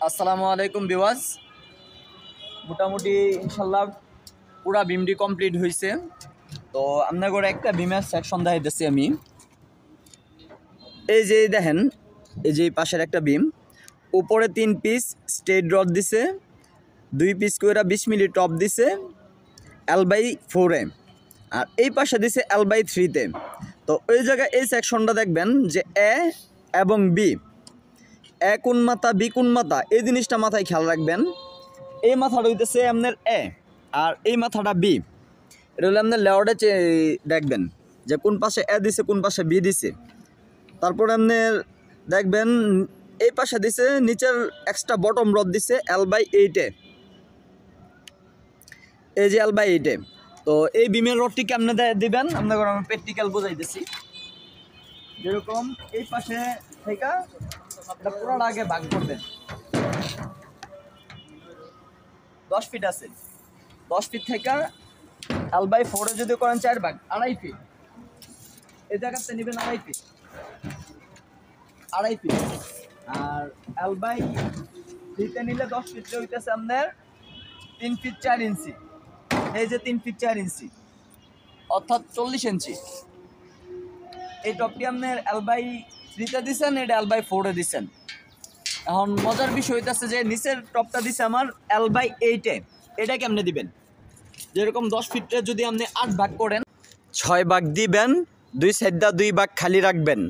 আসসালামু আলাইকুম ভিউয়ার্স। মোটামুটি ইনশাল্লাহ পুরা বিমটি কমপ্লিট হয়েছে। তো আপনার করে একটা বিমের সেকশন দেখাইতেছি আমি। এই যে দেখেন, এই যে পাশের একটা বিম, উপরে 3 পিস স্ট্রেট রড দিছে, 2 পিস করে 20 মিলি টপ দিছে L/4 আর এই পাশে দিছে L/3 তো ওই জায়গায় এই সেকশনটা দেখবেন যে এ এবং বি, এ কোন মাথা বি কোন মাথা, এই জিনিসটা মাথায় খেয়াল রাখবেন। এই মাথাটা হইতেছে আপনার এ আর এই মাথাটা বি। এটা হলে আপনার লেওয়ার্ডে দেখবেন যে কোন পাশে এ দিছে কোন পাশে বি দিছে। তারপরে আপনার দেখবেন এই পাশে দিছে নিচের এক্সট্রা বটম রড দিছে L/8 এই যে L/8। তো এই বিমের রডটি কেমনে দিবেন আপনাকে আমি প্র্যাকটিক্যাল বোঝাইতেছি। যেরকম এই পাশে থেকে এটা পুরোটা আগে ভাগ করবেন। 10 ফিট আছে, 10 ফিট থেকে L/4 যদি করেন 4 ভাগ 2.5 ফিট, এই জায়গাতে নেবেন 2.5 ফিট, 2.5 ফিট। আর L/3 নিলে 10 ফিট হইতেছে আপনার 3 ফিট 4 ইঞ্চি। এই যে 3 ফিট 4 ইঞ্চি অর্থাৎ 40 ইঞ্চি। এই টপটি আপনার L/3 দিচ্ছেন, এটা L/4 দিচ্ছেন। এখন মজার বিষয় হইতেছে যে নিচের টপটা দিছে আমার L/8 এটা কেমনে দিবেন। যেরকম 10 ফিটে যদি আপনি 8 ভাগ করেন, 6 ভাগ দিবেন, 2 সাইডটা 2 ভাগ খালি রাখবেন।